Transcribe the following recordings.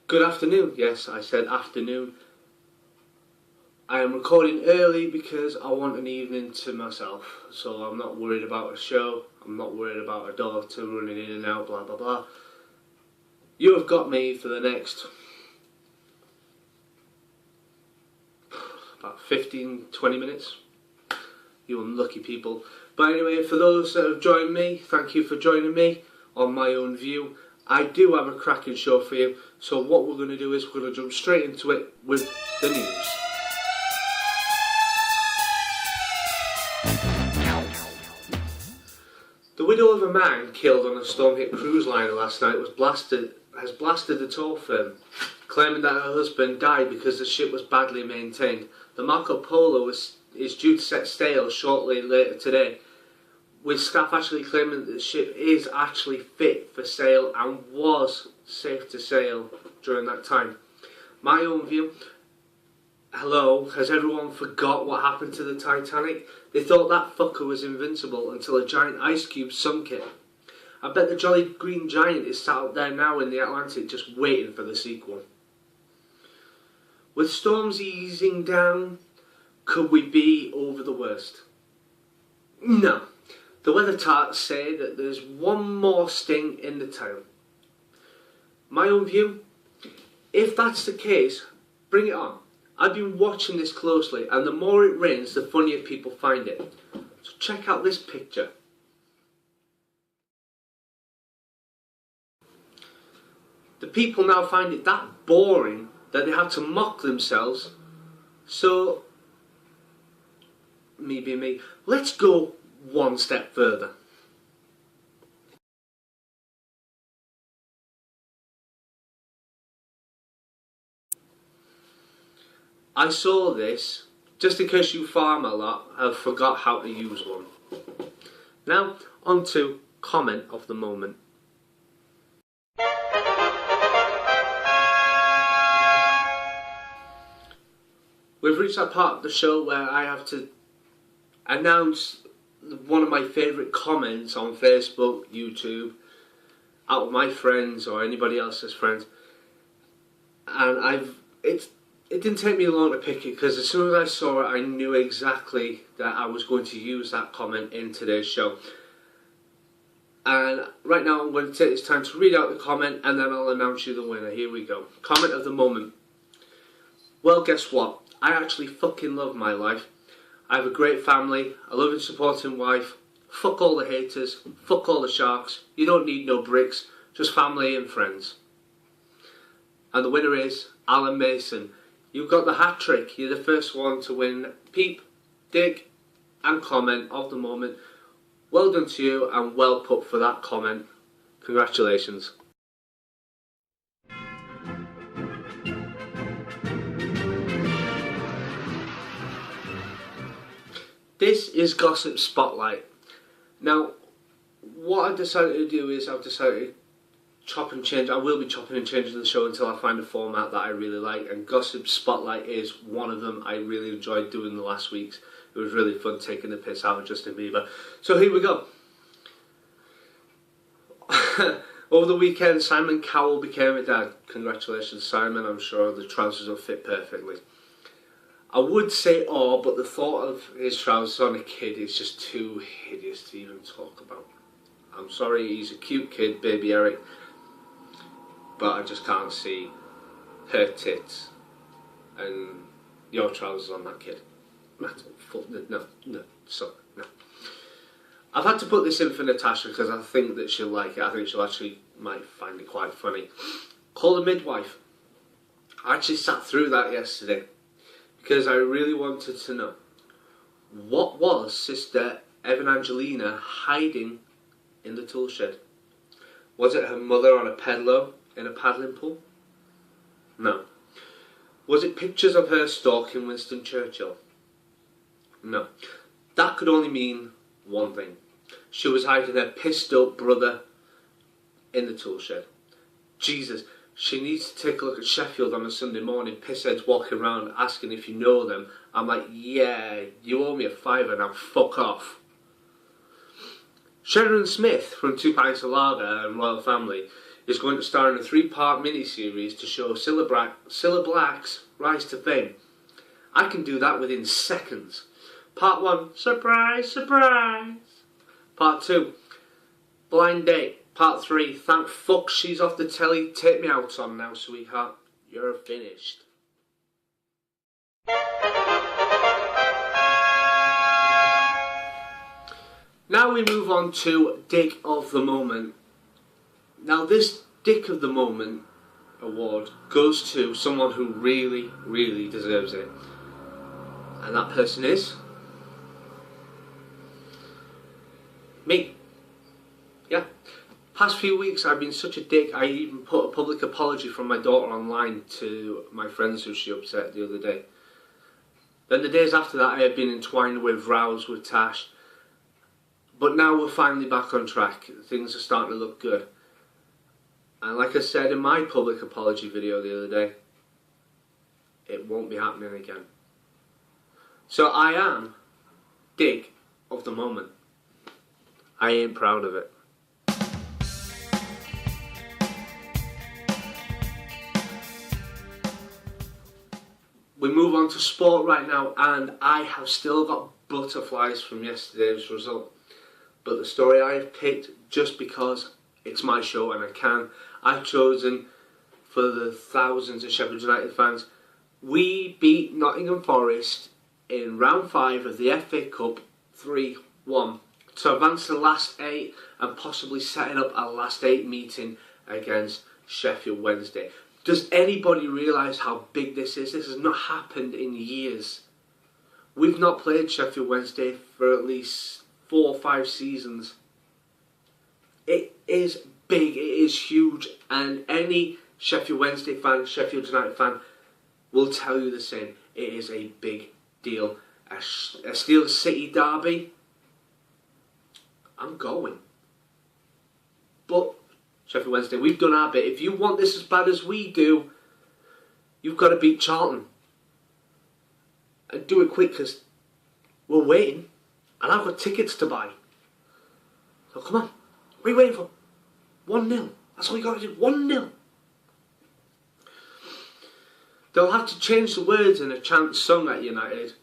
Good afternoon. Yes, I said afternoon. I am recording early because I want an evening to myself. So I'm not worried about a show. I'm not worried about a daughter running in and out, blah blah blah. You have got me for the next about 15-20 minutes. You unlucky people. But anyway, for those that have joined me, thank you for joining me on my own view. I do have a cracking show for you. So what we're going to do is we're going to jump straight into it with the news. The widow of a man killed on a storm-hit cruise liner last night has blasted the tow firm, claiming that her husband died because the ship was badly maintained. The Marco Polo is due to set sail shortly later today, with staff actually claiming that the ship is actually fit for sail and was safe to sail during that time. My own view. Hello, has everyone forgot what happened to the Titanic? They thought that fucker was invincible until a giant ice cube sunk it. I bet the Jolly Green Giant is sat up there now in the Atlantic just waiting for the sequel. With storms easing down, could we be over the worst? No. The weather tarts say that there's one more sting in the tail. My own view, if that's the case, bring it on. I've been watching this closely, and the more it rains, the funnier people find it. So check out this picture. The people now find it that boring that they have to mock themselves. So, me being me, let's go one step further. I saw this, just in case you farm a lot, I forgot how to use one. Now, on to comment of the moment. We've reached that part of the show where I have to announce one of my favourite comments on Facebook, YouTube, out of my friends or anybody else's friends. And it didn't take me long to pick it, because as soon as I saw it, I knew exactly that I was going to use that comment in today's show. And right now I'm going to take this time to read out the comment, and then I'll announce you the winner. Here we go. Comment of the moment. Well, guess what? I actually fucking love my life. I have a great family, a loving, supporting wife. Fuck all the haters. Fuck all the sharks. You don't need no bricks. Just family and friends. And the winner is Alan Mason. You got the hat trick. You're the first one to win Peep, dig and comment of the moment. Well done to you, and well put for that comment. Congratulations. This is Gossip Spotlight. Now, what I've decided to do is I've decided to chop and change. I will be chopping and changing the show until I find a format that I really like, and Gossip Spotlight is one of them. I really enjoyed doing the last week's. It was really fun taking the piss out of Justin Bieber. So here we go. Over the weekend, Simon Cowell became a dad. Congratulations, Simon. I'm sure the trousers will fit perfectly. I would say but the thought of his trousers on a kid is just too hideous to even talk about. I'm sorry, he's a cute kid, baby Eric, but I just can't see her tits and your trousers on that kid. No. I've had to put this in for Natasha because I think that she'll like it. I think she'll actually might find it quite funny. Call a midwife. I actually sat through that yesterday because I really wanted to know, what was Sister Evangelina hiding in the tool shed? Was it her mother on a pedalo in a paddling pool? No. Was it pictures of her stalking Winston Churchill? No. That could only mean one thing. She was hiding her pissed up brother in the tool shed. Jesus, she needs to take a look at Sheffield on a Sunday morning, pissheads walking around asking if you know them. I'm like, yeah, you owe me a £5 now, fuck off. Sharon Smith from Two Pints of Lager and Royal Family is going to star in a 3-part miniseries to show Cilla Black's rise to fame. I can do that within seconds. Part 1, surprise, surprise. Part 2, blind date. Part 3, thank fuck she's off the telly, take me out on now, sweetheart. You're finished. Now we move on to Dick of the Moment. Now this Dick of the Moment award goes to someone who really, really deserves it. And that person is me. Yeah. Past few weeks I've been such a dick, I even put a public apology from my daughter online to my friends who she upset the other day. Then the days after that I had been entwined with rows with Tash. But now we're finally back on track. Things are starting to look good. And like I said in my public apology video the other day, it won't be happening again. So I am Dick of the Moment. I ain't proud of it. We move on to sport right now, and I have still got butterflies from yesterday's result. But the story I have picked, just because it's my show and I can, I've chosen for the thousands of Sheffield United fans. We beat Nottingham Forest in round 5 of the FA Cup 3-1 to advance to the last 8 and possibly setting up a last 8 meeting against Sheffield Wednesday. Does anybody realise how big this is? This has not happened in years. We've not played Sheffield Wednesday for at least 4 or 5 seasons. It is big, it is huge, and any Sheffield Wednesday fan, Sheffield United fan will tell you the same. It is a big deal. A Steel City derby, I'm going. But Sheffield Wednesday, we've done our bit. If you want this as bad as we do, you've got to beat Charlton. And do it quick, because we're waiting. And I've got tickets to buy. So come on. What are you waiting for? 1-0. That's all you got to do. 1-0. They'll have to change the words in a chant sung at United.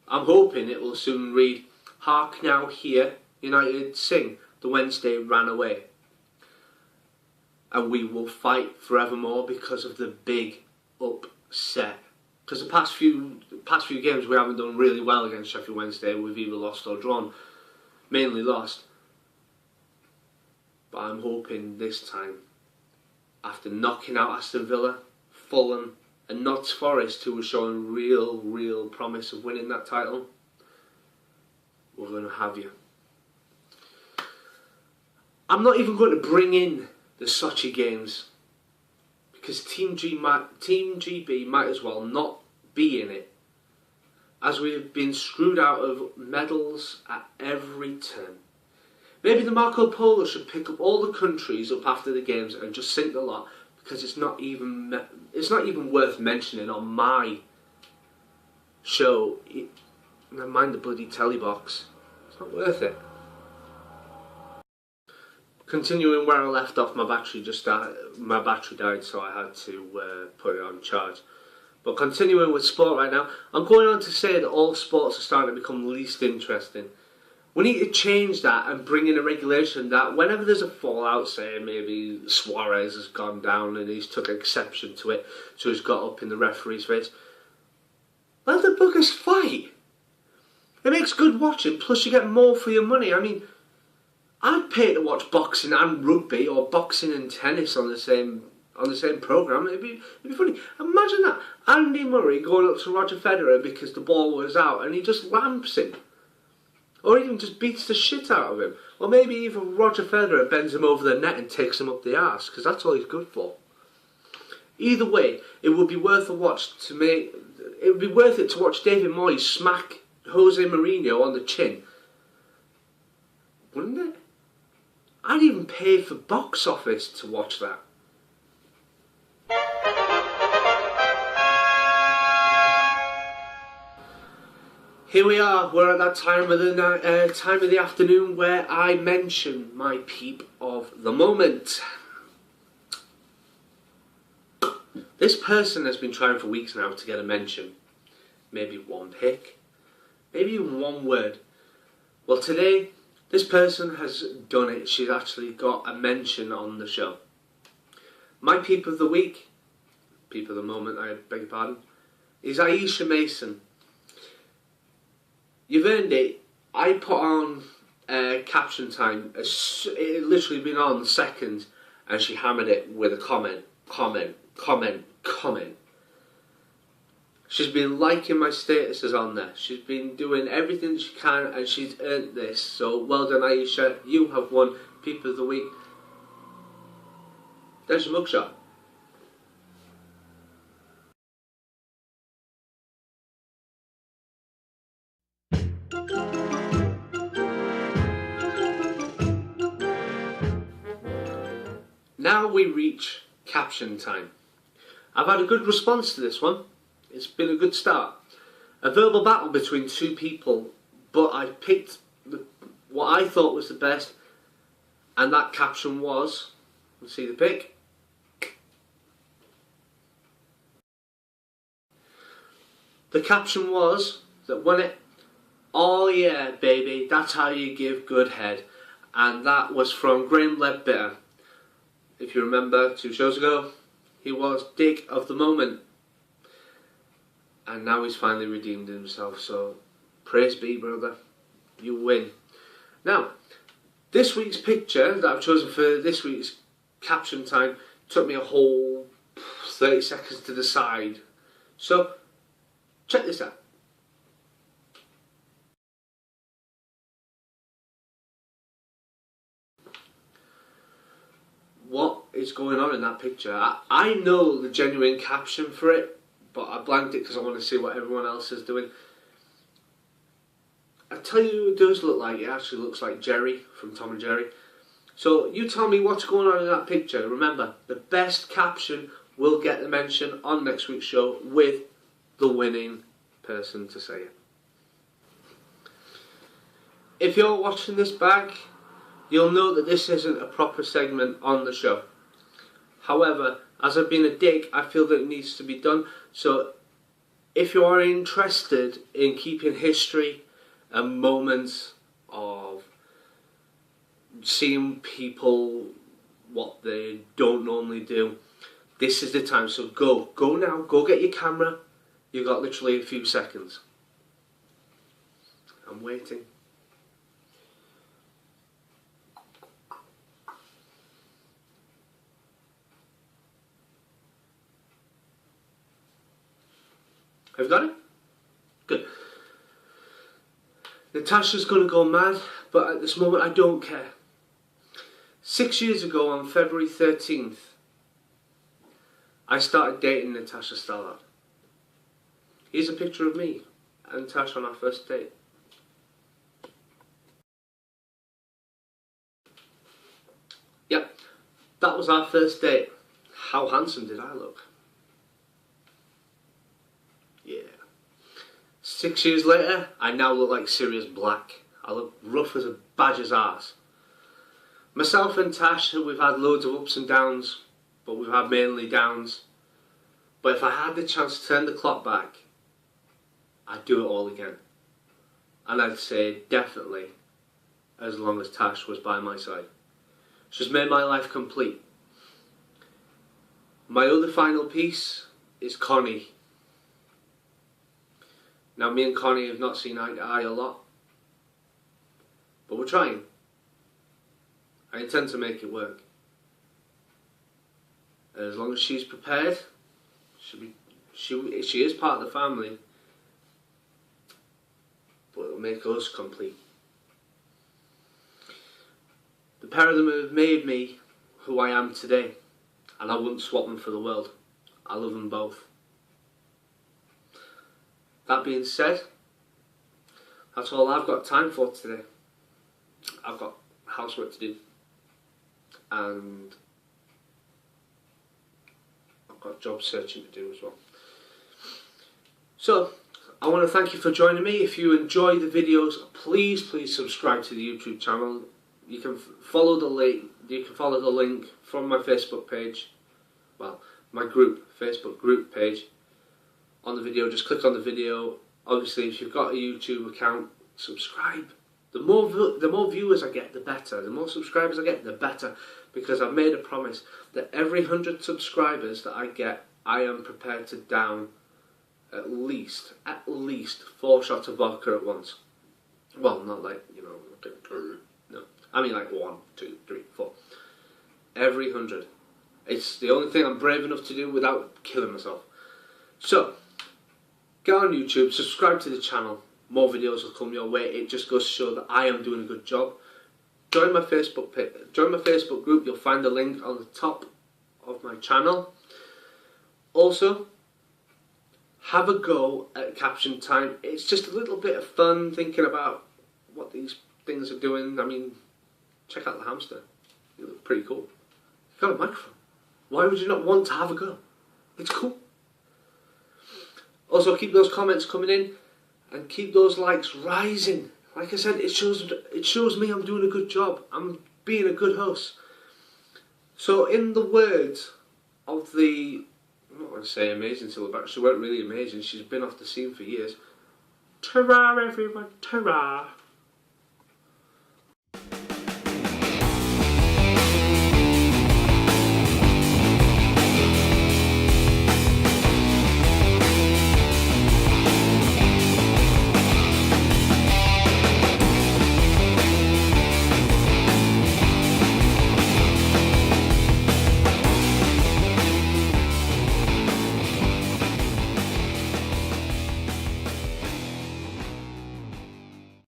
I'm hoping it will soon read, "Hark now here, United sing, the Wednesday ran away." And we will fight forevermore because of the big upset. Because the past few games we haven't done really well against Sheffield Wednesday. We've either lost or drawn. Mainly lost. But I'm hoping this time, after knocking out Aston Villa, Fulham and Notts Forest, who were showing real promise of winning that title, we're going to have you. I'm not even going to bring in the Sochi games, because Team GB might as well not be in it, as we have been screwed out of medals at every turn. Maybe the Marco Polo should pick up all the countries up after the games and just sink the lot, because it's not even worth mentioning on my show. Never mind the bloody telly box. It's not worth it. Continuing where I left off, my battery died, so I had to put it on charge. But continuing with sport right now, I'm going on to say that all sports are starting to become least interesting. We need to change that and bring in a regulation that whenever there's a fallout, say maybe Suarez has gone down and he's took exception to it, so he's got up in the referee's face, let the buggers fight. It makes good watching, plus you get more for your money. I mean, I'd pay to watch boxing and rugby, or boxing and tennis on the same programme. It'd be funny. Imagine that. Andy Murray going up to Roger Federer because the ball was out and he just lamps him. Or even just beats the shit out of him. Or maybe even Roger Federer bends him over the net and takes him up the arse, because that's all he's good for. Either way, it would be worth a watch it would be worth it to watch David Moyes smack Jose Mourinho on the chin. Wouldn't it? I'd even pay for box office to watch that. Here we are. We're at that time of the afternoon where I mention my peep of the moment. This person has been trying for weeks now to get a mention. Maybe one pic, maybe even one word. Well, today, this person has done it. She's actually got a mention on the show. My Peep of the Week, Peep of the Moment, I beg your pardon, is Aisha Mason. You've earned it. I put on Caption Time. It had literally been on seconds, and she hammered it with a comment. She's been liking my statuses on there. She's been doing everything she can, and she's earned this. So well done, Aisha. You have won Peep of the Week. There's your mugshot. Now we reach Caption Time. I've had a good response to this one. It's been a good start. A verbal battle between two people, but I picked what I thought was the best, and that caption was, let's see the pic. The caption was that oh yeah baby, that's how you give good head, and that was from Graham Ledbetter. If you remember 2 shows ago, he was Dick of the Moment. And now he's finally redeemed himself, so praise be, brother. You win. Now, this week's picture that I've chosen for this week's Caption Time took me a whole 30 seconds to decide. So, check this out. What is going on in that picture? I know the genuine caption for it, but I blanked it because I want to see what everyone else is doing. I tell you who it does look like. It actually looks like Jerry from Tom and Jerry. So you tell me what's going on in that picture. Remember, the best caption will get the mention on next week's show with the winning person to say it. If you're watching this back, you'll know that this isn't a proper segment on the show. However, as I've been a dick, I feel that it needs to be done. So, if you are interested in keeping history and moments of seeing people what they don't normally do, this is the time. So go now, go get your camera. You've got literally a few seconds. I'm waiting. Have you got it? Good. Natasha's going to go mad, but at this moment I don't care. 6 years ago on February 13th, I started dating Natasha Stallard. Here's a picture of me and Natasha on our first date. Yep, that was our first date. How handsome did I look? Yeah. 6 years later, I now look like Sirius Black. I look rough as a badger's arse. Myself and Tash, we've had loads of ups and downs, but we've had mainly downs. But if I had the chance to turn the clock back, I'd do it all again. And I'd say definitely as long as Tash was by my side. She's made my life complete. My other final piece is Connie. Now, me and Connie have not seen eye to eye a lot, but we're trying. I intend to make it work. And as long as she's prepared, she is part of the family, but it'll make us complete. The pair of them have made me who I am today, and I wouldn't swap them for the world. I love them both. That being said, that's all I've got time for today. I've got housework to do, and I've got job searching to do as well. So, I want to thank you for joining me. If you enjoy the videos, please subscribe to the YouTube channel. You can follow the link. You can follow the link from my Facebook page. Well, my group, Facebook group page. On the video, just click on the video. Obviously, if you've got a YouTube account, subscribe. The more viewers I get, the better. The more subscribers I get, the better. Because I've made a promise that every 100 subscribers that I get, I am prepared to down at least 4 shots of vodka at once. Well, not like, no. I mean like 1, 2, 3, 4. Every 100. It's the only thing I'm brave enough to do without killing myself. So, get on YouTube, subscribe to the channel. More videos will come your way. It just goes to show that I am doing a good job. Join my Facebook page. Join my Facebook group. You'll find the link on the top of my channel. Also, have a go at Caption Time. It's just a little bit of fun thinking about what these things are doing. I mean, check out the hamster. You look pretty cool. You've got a microphone. Why would you not want to have a go? It's cool. Also, keep those comments coming in and keep those likes rising. Like I said, it shows me I'm doing a good job. I'm being a good host. So, in the words of the, I'm not going to say amazing Syllabus, she weren't really amazing. She's been off the scene for years. Ta-ra, everyone, ta-ra.